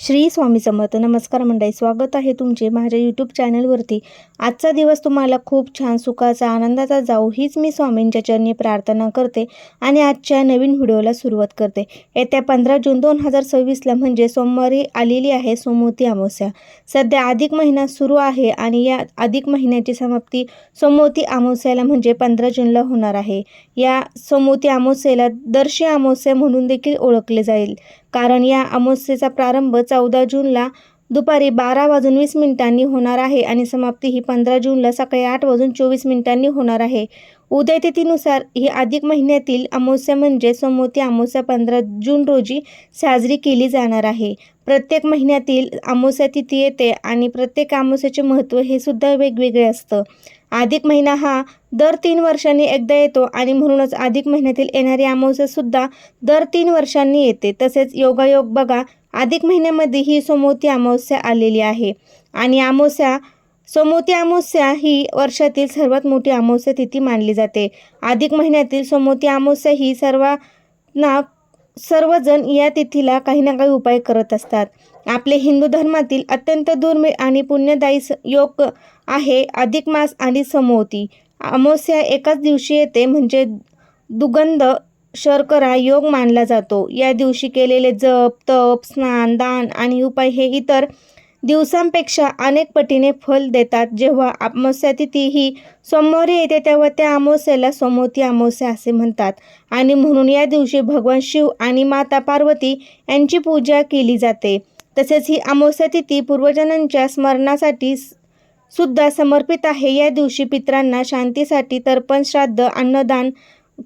श्री स्वामी समर्थ. नमस्कार मंडळी, स्वागत आहे तुमचे माझ्या यूट्यूब चॅनलवरती. आजचा दिवस तुम्हाला खूप छान सुखाचा आनंदाचा जाऊ हीच मी स्वामींच्या चरणी प्रार्थना करते आणि आजच्या नवीन व्हिडिओला सुरुवात करते. येत्या 15 जून 2026ला म्हणजे सोमवारी आलेली आहे सोमवती अमावस्या. सध्या अधिक महिना सुरू आहे आणि या अधिक महिन्याची समाप्ती सोमवती अमावस्याला म्हणजे 15 जूनला होणार आहे. या सोमवती अमावस्येला दर्शी अमावस्या म्हणून देखील ओळखले जाईल, कारण या अमावस्येचा प्रारंभ 14 जूनला दुपारी 12:20 होणार आहे आणि समाप्ती ही 15 जूनला सकाळी 8:24 होणार आहे. उदयतिथीनुसार ही अधिक महिन्यातील अमावस्या म्हणजे सोमवती अमावस्या 15 जून रोजी साजरी केली जाणार आहे. प्रत्येक महिन्यातील अमावस्या तिथी येते आणि प्रत्येक अमावस्याचे महत्त्व हे सुद्धा वेगवेगळे असतं. अधिक महिना हा दर 3 वर्षांनी एकदा येतो आणि म्हणूनच अधिक महिन्यातील येणारी अमावस्या सुद्धा दर 3 वर्षांनी येते. तसेच योगायोग बघा, अधिक महिन्यामध्ये ही सोमवती अमावस्या आलेली आहे आणि सोमवती अमावस्या ही वर्षातील सर्वात मोठी अमावस्या तिथी मानली जाते. अधिक महिन्यातील सोमवती अमावस्या ही सर्वजण या तिथीला काही ना काही उपाय करत असतात. आपले हिंदू धर्मातील अत्यंत दुर्मिळ आणि पुण्यदायी योग आहे अधिक मास आणि सोमवती अमावस्या एकाच दिवशी येते, म्हणजे दुगंध शर्करा योग मानला जातो. या दिवशी केलेले जप, तप, स्नान, दान आणि उपाय हे इतर दिवसांपेक्षा अनेक पटीने फल देतात. जेव्हा अमावस्या तिथी ही सोमवारी येते तेव्हा त्या अमावस्येला सोमवती अमावस्या असे म्हणतात आणि म्हणून या दिवशी भगवान शिव आणि माता पार्वती यांची पूजा केली जाते. तसेच ही अमावस्या तिथी पूर्वजनांच्या स्मरणासाठी सुद्धा समर्पित आहे. या दिवशी पितरांना शांतीसाठी तर्पण, श्राद्ध, अन्नदान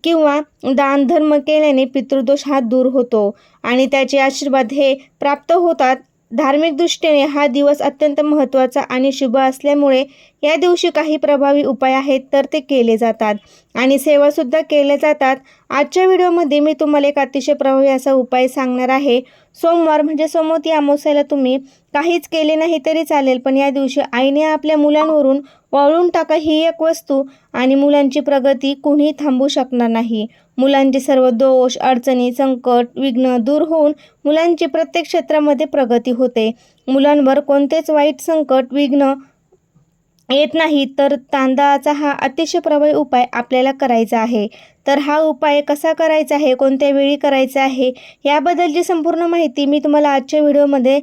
किंवा दान धर्म केल्याने पितृदोष हा दूर होतो आणि त्याचे आशीर्वाद हे प्राप्त होतात. धार्मिक दृष्टीने हा दिवस अत्यंत महत्त्वाचा आणि शुभ असल्यामुळे या दिवशी काही प्रभावी उपाय आहेत तर ते केले जातात आणि सेवासुद्धा केल्या जातात. आजच्या व्हिडिओमध्ये मी तुम्हाला एक अतिशय प्रभावी असा उपाय सांगणार आहे. सोमवार म्हणजे सोमवती अमावस्येला तुम्ही काहीच केले नाही तरी चालेल, पण या दिवशी आईने आपल्या मुलांवरून वाळून टाका ही एक वस्तू आणि मुलांची प्रगती कोणीही थांबवू शकणार नाही. मुलांचे सर्व दोष, अडचणी, संकट, विघ्न दूर होऊन मुलांची प्रत्येक क्षेत्रामध्ये प्रगती होते. मुलांवर कोणतेच वाईट संकट, विघ्न येत नाही. तर तांदळाचा हा अतिशय प्रभावी उपाय आपल्याला करायचा आहे. तर हा उपाय कसा करायचा आहे, कोणत्या वेळी करायचा आहे, याबद्दलची संपूर्ण माहिती मी तुम्हाला आजच्या व्हिडिओमध्ये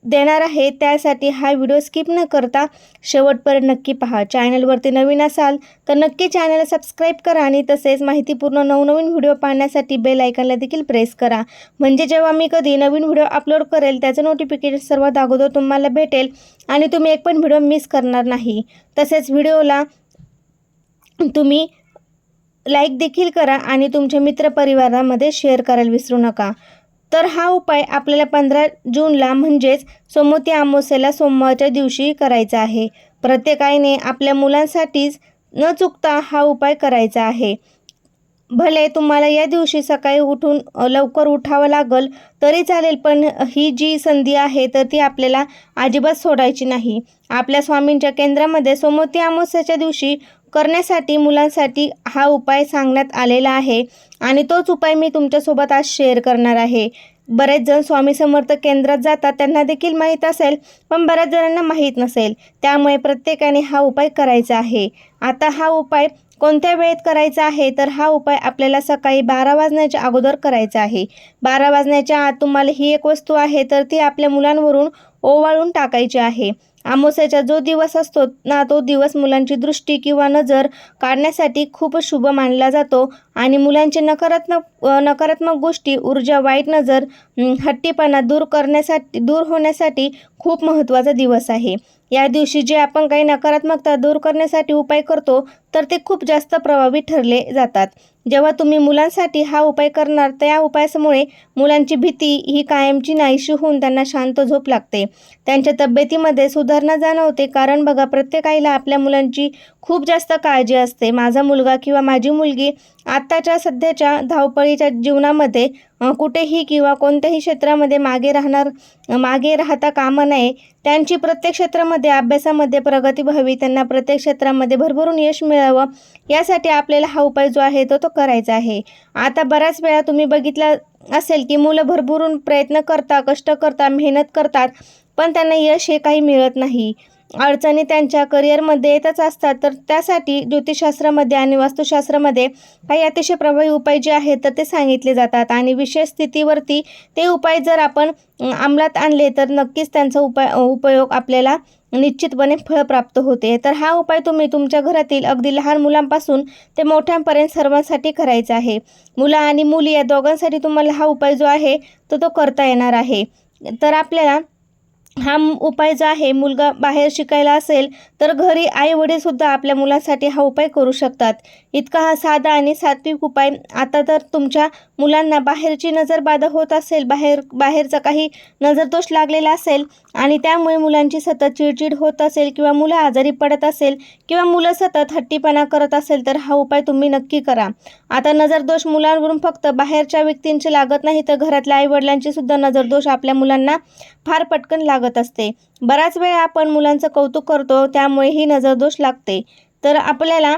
देणार आहे. त्यासाठी हा व्हिडिओ स्किप न करता शेवटपर्यंत नक्की पहा. चॅनलवरती नवीन असाल तर नक्की चॅनलला सबस्क्राईब करा आणि तसेच माहितीपूर्ण नवनवीन व्हिडिओ पाहण्यासाठी बेल आयकॉनला देखील प्रेस करा, म्हणजे जेव्हा मी कधी नवीन व्हिडिओ अपलोड करेल त्याचं नोटिफिकेशन सर्वात अगोदर तुम्हाला भेटेल आणि तुम्ही एक पण व्हिडिओ मिस करणार नाही. तसेच व्हिडिओला तुम्ही लाईक देखील करा आणि तुमच्या मित्रपरिवारामध्ये शेअर करायला विसरू नका. तर हा उपाय आपल्याला 15 जूनला म्हणजेच सोमवती अमावस्येला सोमवारच्या दिवशी करायचा आहे. प्रत्येक आईने आपल्या मुलांसाठीच न चुकता हा उपाय करायचा आहे. भले तुम्हाला या दिवशी सकाळी उठून लवकर उठावं लागल तरी चालेल, पण ही जी संधी आहे तर ती आपल्याला अजिबात सोडायची नाही. आपल्या स्वामींच्या केंद्रामध्ये सोमवती अमावस्येच्या दिवशी करण्यासाठी मुलांसाठी हा उपाय सांगण्यात आलेला आहे आणि तोच उपाय मी तुमच्यासोबत आज शेअर करणार आहे. बरेच जण स्वामी समर्थ केंद्रात जातात, त्यांना देखील माहीत असेल, पण बऱ्याच जणांना माहीत नसेल. त्यामुळे प्रत्येकाने हा उपाय करायचा आहे. आता हा उपाय कोणत्या वेळेत करायचा आहे, तर हा उपाय आपल्याला सकाळी 12 वाजण्याच्या अगोदर करायचा आहे. 12 वाजण्याच्या आत तुम्हाला ही एक वस्तू आहे तर ती आपल्या मुलांवरून ओवाळून टाकायची आहे. अमावस्येचा जो दिवस असतो ना, तो दिवस मुलांची दृष्टी किंवा नजर काढण्यासाठी खूप शुभ मानला जातो आणि मुलांचे नकारात्मक गोष्टी, ऊर्जा, वाईट नजर, हट्टीपणा दूर होण्यासाठी खूप महत्त्वाचा दिवस आहे. या दिवशी जे आपण काही नकारात्मकता दूर करण्यासाठी उपाय करतो तर ते खूप जास्त प्रभावी ठरले जातात. जेव्हा तुम्ही मुलांसाठी हा उपाय करणार तर या उपायामुळे मुलांची भीती ही कायमची नाहीशी होऊन त्यांना शांत झोप लागते, त्यांच्या तब्येतीमध्ये सुधारणा जाणवते. कारण बघा, प्रत्येक आईला आपल्या मुलांची खूप जास्त काळजी असते. माझा मुलगा किंवा माझी मुलगी आत्ताच्या सध्याच्या धावपळीच्या जीवनामध्ये कुठेही किंवा कोणत्याही क्षेत्रामध्ये मागे राहता कामा नये. त्यांची प्रत्येक क्षेत्रामध्ये अभ्यासामध्ये प्रगती व्हावी, त्यांना प्रत्येक क्षेत्रामध्ये भरभरून यश मिळावं, यासाठी आपल्याला हा उपाय जो आहे तो करायचा आहे. आता बऱ्याच वेळा तुम्ही बघितला असेल की मुलं भरभरून प्रयत्न करतात, कष्ट करतात, मेहनत करतात, पण त्यांना यश हे काही मिळत नाही. अडचणी त्यांच्या करिअरमध्ये येतच असतात. तर त्यासाठी ज्योतिषशास्त्रामध्ये आणि वास्तुशास्त्रामध्ये काही अतिशय प्रभावी उपाय जे आहेत तर ते सांगितले जातात आणि विशेष स्थितीवरती ते उपाय जर आपण अंमलात आणले तर नक्कीच त्यांचा उपयोग आपल्याला निश्चितपणे फळ प्राप्त होते. तर हा उपाय तुम्ही तुमच्या घरातील अगदी लहान मुलांपासून ते मोठ्यांपर्यंत सर्वांसाठी करायचा आहे. मुलं आणि मुली या दोघांसाठी तुम्हाला हा उपाय जो आहे तो करता येणार आहे. तर आपल्याला हा उपाय जो आहे, मुलगा बाहेर शिकायला असेल तर घरी आई वडीलसुद्धा आपल्या मुलांसाठी हा उपाय करू शकतात. इतका हा साधा आणि सात्विक उपाय. आता तर तुमच्या मुलांना बाहेरची नजरबाधा होत असेल, बाहेरचा काही नजरदोष लागलेला असेल आणि त्यामुळे मुलांची सतत चिडचिड होत असेल किंवा मुलं आजारी पडत असेल किंवा मुलं सतत हट्टीपणा करत असेल तर हा उपाय तुम्ही नक्की करा. आता नजरदोष मुलांवरून फक्त बाहेरच्या व्यक्तींचे लागत नाही तर घरातल्या आईवडिलांची सुद्धा नजरदोष आपल्या मुलांना फार पटकन लागत असते. बराच वेळ आपण मुलांचं कौतुक करतो त्यामुळे ही नजरदोष लागते. तर आपल्याला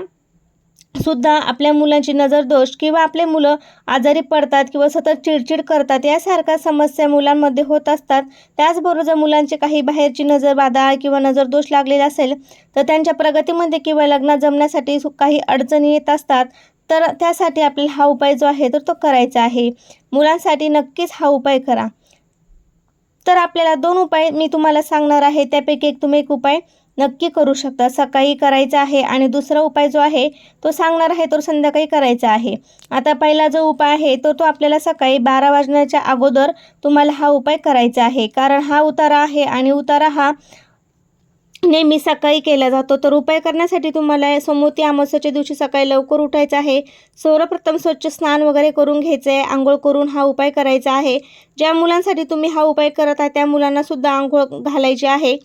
सुद्धा आपल्या मुलांची नजरदोष किंवा आपले मुलं आजारी पडतात किंवा सतत चिडचिड करतात यासारख्या समस्या मुलांमध्ये होत असतात. त्याचबरोबर जर मुलांची काही बाहेरची नजरबाधा किंवा नजरदोष लागलेला असेल तर त्यांच्या प्रगतीमध्ये किंवा लग्नात जमण्यासाठी काही अडचणी येत असतात. तर त्यासाठी आपल्याला हा उपाय जो आहे तर तो करायचा आहे. मुलांसाठी नक्कीच हा उपाय करा. तर आपल्याला 2 उपाय मी तुम्हाला सांगणार आहे, त्यापैकी तुम्ही एक उपाय नक्की करू शकता. सकाळी करायचा आहे आणि दुसरा उपाय जो आहे तो सांगणार आहे तो संध्याकाळी करायचा आहे. आता पहिला जो उपाय आहे तो आपल्याला सकाळी 12 वाजण्याच्या अगोदर तुम्हाला हा उपाय करायचा आहे. कारण हा उतारा आहे आणि उतारा हा नेहमी सकाळी केला जातो. तर उपाय करण्यासाठी तुम्हाला सोमवती अमावस्येच्या दिवशी सकाळी लवकर उठायचं आहे. सर्वप्रथम स्वच्छ स्नान वगैरे करून घ्यायचं आहे. अंघोळ करून हा उपाय करायचा आहे. ज्या मुलांसाठी तुम्ही हा उपाय करत आहे त्या मुलांना सुद्धा अंघोळ घालायची आहे.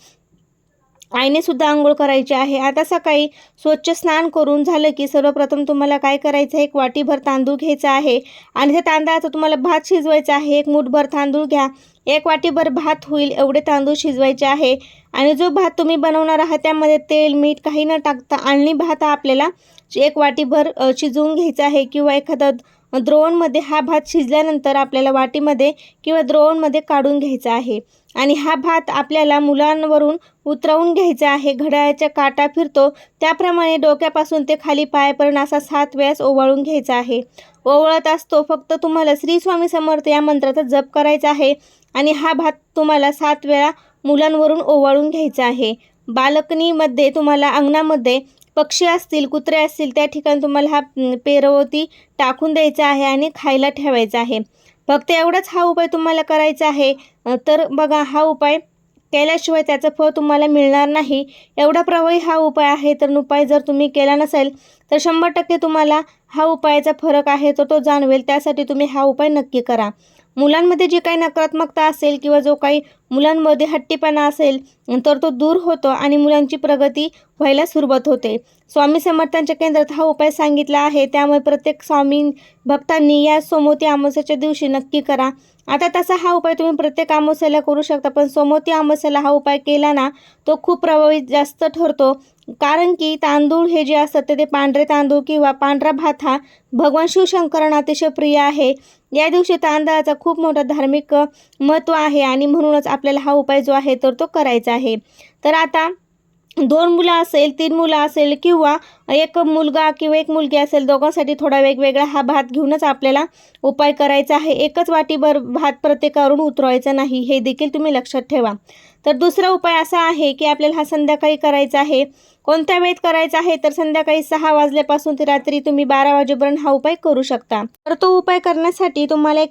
आईने सुद्धा अंघोळ करायची आहे. आता सकाळी स्वच्छ स्नान करून झालं की सर्वप्रथम तुम्हाला काय करायचं आहे, 1 वाटीभर तांदूळ घ्यायचा आहे आणि त्या तांदळाचा तुम्हाला भात शिजवायचा आहे. 1 मूठभर तांदूळ घ्या. 1 वाटीभर भात होईल एवढे तांदूळ शिजवायचे आहे आणि जो भात तुम्ही बनवणार आहात त्यामध्ये तेल, मीठ काही न टाकता आळणी भात हा आपल्याला 1 वाटीभर शिजवून घ्यायचा आहे किंवा एखादा द्रोणमध्ये हा भात शिजल्यानंतर आपल्याला वाटीमध्ये किंवा द्रोणमध्ये काढून घ्यायचा आहे आणि हा भात आपल्याला मुलांवरून उतरवून घ्यायचा आहे. घड्याळाच्या काटा फिरतो त्याप्रमाणे डोक्यापासून ते खाली पायापर्यंत असा 7 वेळास ओवाळून घ्यायचा आहे. ओवाळत असतो फक्त तुम्हाला श्री स्वामी समर्थ या मंत्राचा जप करायचा आहे आणि हा भात तुम्हाला 7 वेळा मुलांवरून ओवाळून घ्यायचा आहे. बाल्कनीमध्ये तुम्हाला अंगणामध्ये पक्षी असतील, कुत्रे असतील त्या ठिकाणी तुम्हाला हा पेरवती टाकून द्यायचा आहे आणि खायला ठेवायचा आहे. फक्त एवढंच हा उपाय तुम्हाला करायचा आहे. तर बघा हा उपाय केल्याशिवाय त्याचं फळ तुम्हाला मिळणार नाही. एवढा प्रभावी हा उपाय आहे. तर उपाय जर तुम्ही केला नसेल तर 100% तुम्हाला हा उपायाचा फरक आहे तो जाणवेल. त्यासाठी तुम्ही हा उपाय नक्की करा. मुलांमध्ये जी काही नकारात्मकता असेल किंवा जो काही मुलांमध्ये हट्टीपणा असेल तर तो दूर होतो आणि मुलांची प्रगती व्हायला सुरुवात होते. स्वामी समर्थांच्या केंद्रात हा उपाय सांगितला आहे. त्यामुळे प्रत्येक स्वामी भक्तांनी या सोमवती अमावस्येच्या दिवशी नक्की करा. आता तसा हा उपाय तुम्ही प्रत्येक अमावस्येला करू शकता, पण सोमवती अमावस्येला हा उपाय केला ना तो खूप प्रभावी जास्त ठरतो. कारण की तांदूळ हे जे असतात ते पांढरे तांदूळ किंवा पांढरा भात हा भगवान शिवशंकरांना अतिशय प्रिय आहे. या दिवशी तांदळाचा खूप मोठा धार्मिक महत्त्व आहे आणि म्हणूनच आपल्याला हा उपाय जो आहे तर तो करायचा आहे. तर आता 2 मुलं असेल, 3 मुलं असेल किंवा 1 मुलगा किंवा 1 मुलगी असेल, दोघांसाठी थोडा वेगवेगळा हा भात घेऊनच आपल्याला उपाय करायचा आहे. 1च वाटीभर भात प्रत्येकावरून उतरवायचा नाही, हे देखील तुम्ही लक्षात ठेवा. तर दुसरा उपाय असा आहे की आपल्याला हा संध्याकाळी करायचा आहे. कोणत्या वेळेत करायचा आहे तर संध्याकाळी 6 वाजल्यापासून ते रात्री तुम्ही 12 वाजेपर्यंत हा उपाय करू शकता. तर तो उपाय करण्यासाठी तुम्हाला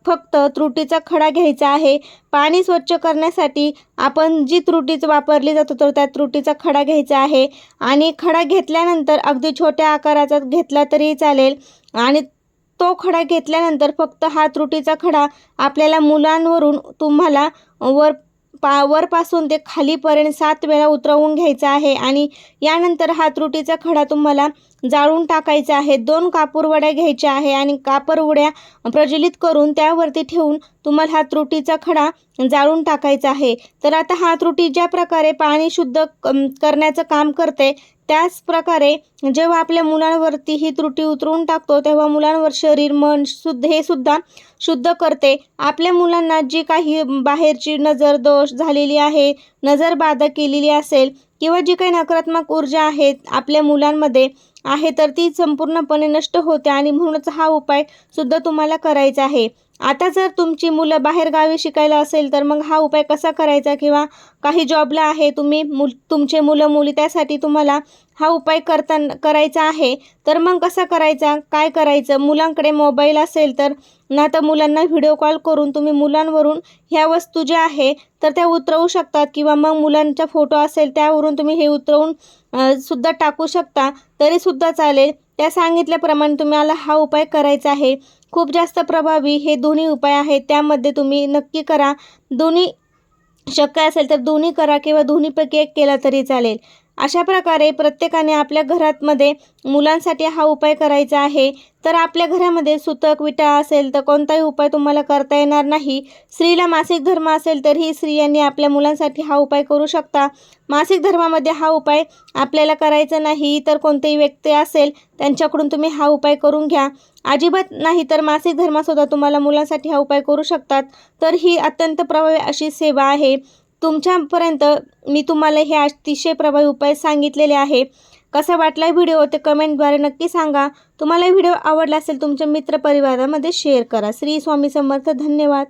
फक्त त्रुटीचा खडा घ्यायचा आहे. पाणी स्वच्छ करण्यासाठी आपण जी त्रुटीच वापरली जातो तर त्या त्रुटीचा खडा घ्यायचा आहे आणि खडा घेतल्यानंतर अगदी छोट्या आकाराचा घेतला तरी चालेल आणि तो खडा घेतल्यानंतर फक्त हा त्रुटीचा खडा आपल्याला मुलांवरून तुम्हाला वरपासून ते खालीपर्यंत 7 वेळा उतरवून घ्यायचा आहे आणि यानंतर हा त्रुटीचा खडा तुम्हाला जाळून टाकायचा आहे. 2 कापूरवड्या घ्यायच्या आहे आणि कापूरवड्या प्रज्वलित करून त्यावरती ठेवून तुम्हाला हा त्रुटीचा खडा जाळून टाकायचा आहे. तर आता हा त्रुटी ज्या प्रकारे पाणी शुद्ध करण्याचं काम करते त्याच प्रकारे जेव्हा आपल्या मुलांवरती ही त्रुटी उतरवून टाकतो तेव्हा मुलांवर शरीर, मन हे सुद्धा शुद्ध करते. आपल्या मुलांना जी काही बाहेरची नजर दोष झालेली आहे, नजर बाधा केलेली असेल किंवा जी काही नकारात्मक ऊर्जा आहे आपल्या मुलांमध्ये आहे, तर ती संपूर्णपणे नष्ट होते आणि म्हणूनच हा उपाय सुद्धा तुम्हाला करायचा आहे. आता जर तुमची मुलं बाहेरगावी शिकायला असेल तर मग हा उपाय कसा करायचा, किंवा काही जॉबला आहे तुम्ही तुमचे मुलं मुली, त्यासाठी तुम्हाला हा उपाय करायचा आहे, तर मग कसा करायचा, काय करायचं? मुलांकडे मोबाईल असेल तर ना, तर मुलांना व्हिडिओ कॉल करून तुम्ही मुलांवरून ह्या वस्तू ज्या आहे तर त्या उतरवू शकतात, किंवा मग मुलांचा फोटो असेल त्यावरून तुम्ही हे उतरवून सुद्धा टाकू शकता, तरीसुद्धा चालेल. त्या सांगितल्याप्रमाणे तुम्हाला हा उपाय करायचा आहे. खूप जास्त प्रभावी हे दोन्ही उपाय आहेत, त्यामध्ये तुम्ही नक्की करा. दोन्ही शक्य असेल तर दोन्ही करा किंवा दोन्हीपैकी एक केला तरी चालेल. अशा प्रकारे प्रत्येकाने आपल्या घरामध्ये मुलांसाठी हा उपाय करायचा आहे. तर आपल्या घरामध्ये सुतक विटा असेल तर कोणताही उपाय तुम्हाला करता येणार नाही. स्त्रीला मासिक धर्म असेल तर ही स्त्रियांनी आपल्या मुलांसाठी हा उपाय करू शकता. मासिक धर्मामध्ये हा उपाय आपल्याला करायचा नाही, तर कोणतीही व्यक्ती असेल त्यांच्याकडून तुम्ही हा उपाय करून घ्या. अजिबात नाही तर मासिक धर्मासुद्धा तुम्हाला मुलांसाठी हा उपाय करू शकतात. तर ही अत्यंत प्रभावी अशी सेवा आहे. तुमच्यापर्यंत मी तुम्हाला हे अतिशय प्रभावी उपाय सांगितलेले आहे. कसा वाटला व्हिडिओ ते कमेंटद्वारे नक्की सांगा. तुम्हाला व्हिडिओ आवडला असेल तुमच्या मित्रपरिवारामध्ये शेअर करा. श्री स्वामी समर्थ. धन्यवाद.